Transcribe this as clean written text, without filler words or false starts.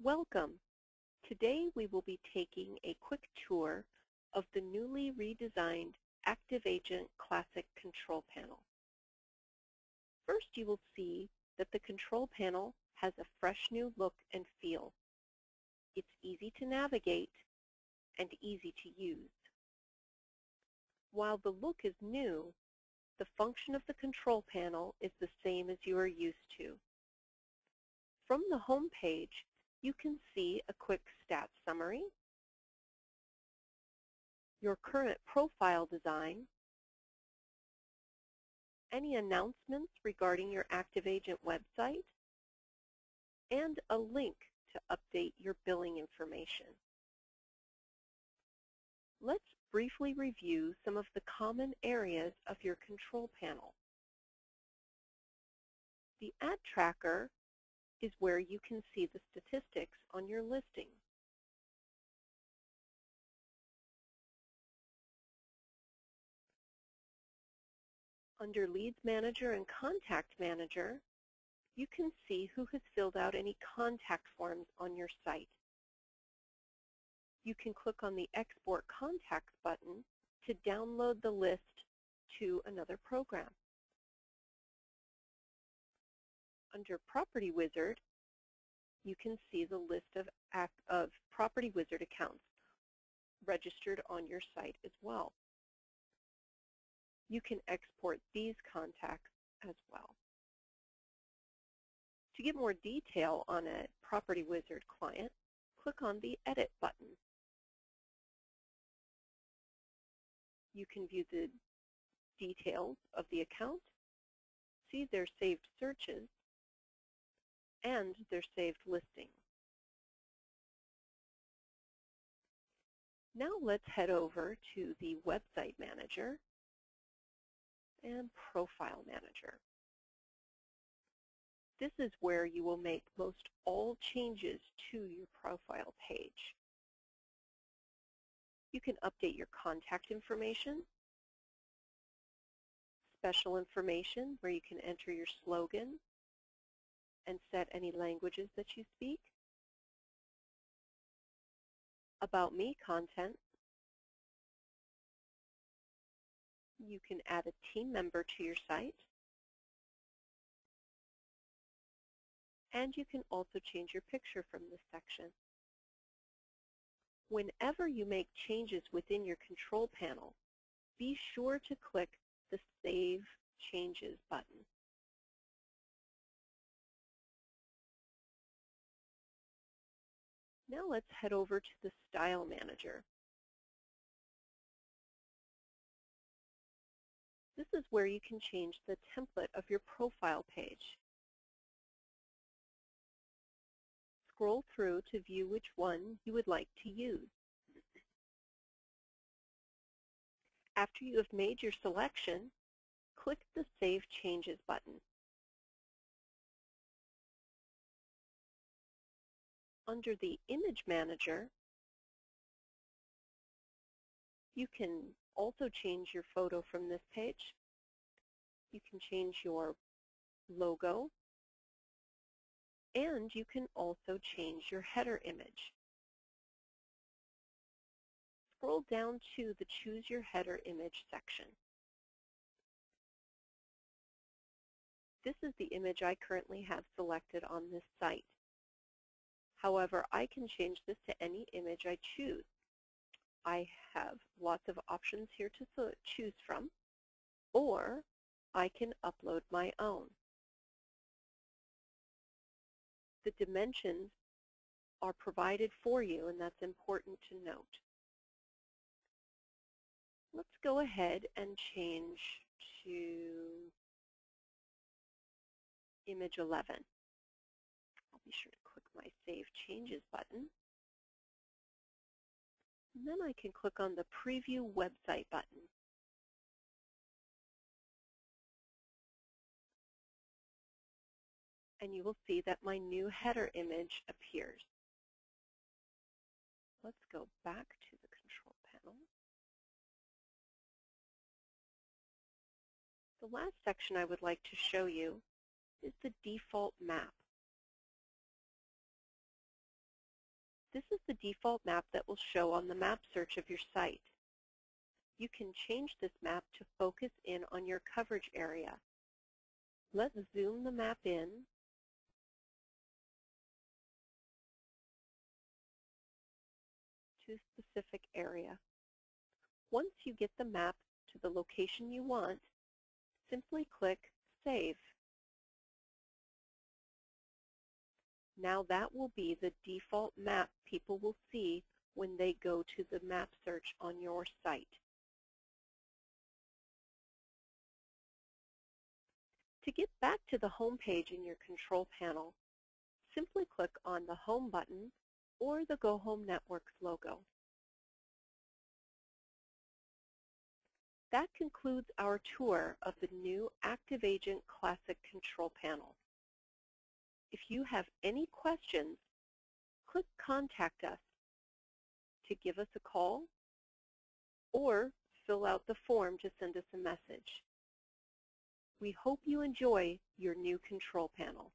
Welcome. Today we will be taking a quick tour of the newly redesigned ActiveAgent Classic Control Panel. First, you will see that the control panel has a fresh new look and feel. It's easy to navigate and easy to use. While the look is new, the function of the control panel is the same as you are used to. From the home page, you can see a quick stats summary, your current profile design, any announcements regarding your ActiveAgent website, and a link to update your billing information. Let's briefly review some of the common areas of your control panel. The Ad Tracker is where you can see the statistics on your listing. Under Leads Manager and Contact Manager, you can see who has filled out any contact forms on your site. You can click on the Export Contacts button to download the list to another program. Under Property Wizard, you can see the list of Property Wizard accounts registered on your site as well. You can export these contacts as well. To get more detail on a Property Wizard client, click on the Edit button. You can view the details of the account, see their saved searches, and their saved listings. Now let's head over to the Website Manager and Profile Manager. This is where you will make most all changes to your profile page. You can update your contact information, special information where you can enter your slogan and set any languages that you speak, About Me content. You can add a team member to your site, and you can also change your picture from this section. Whenever you make changes within your control panel, be sure to click the Save Changes button. Now let's head over to the Style Manager. This is where you can change the template of your profile page. Scroll through to view which one you would like to use. After you have made your selection, click the Save Changes button. Under the Image Manager, you can also change your photo from this page. You can change your logo, and you can also change your header image. Scroll down to the Choose Your Header Image section. This is the image I currently have selected on this site. However, I can change this to any image I choose. I have lots of options here to choose from, or I can upload my own. The dimensions are provided for you, and that's important to note. Let's go ahead and change to image 11. I'll be sure to click my Save Changes button. And then I can click on the Preview Website button. And you will see that my new header image appears. Let's go back to the control panel. The last section I would like to show you is the default map. This is the default map that will show on the map search of your site. You can change this map to focus in on your coverage area. Let's zoom the map in to a specific area. Once you get the map to the location you want, simply click Save. Now that will be the default map people will see when they go to the map search on your site. To get back to the home page in your control panel, simply click on the Home button or the Go Home Networks logo. That concludes our tour of the new ActiveAgent Classic Control Panel. If you have any questions, click Contact Us to give us a call or fill out the form to send us a message. We hope you enjoy your new control panel.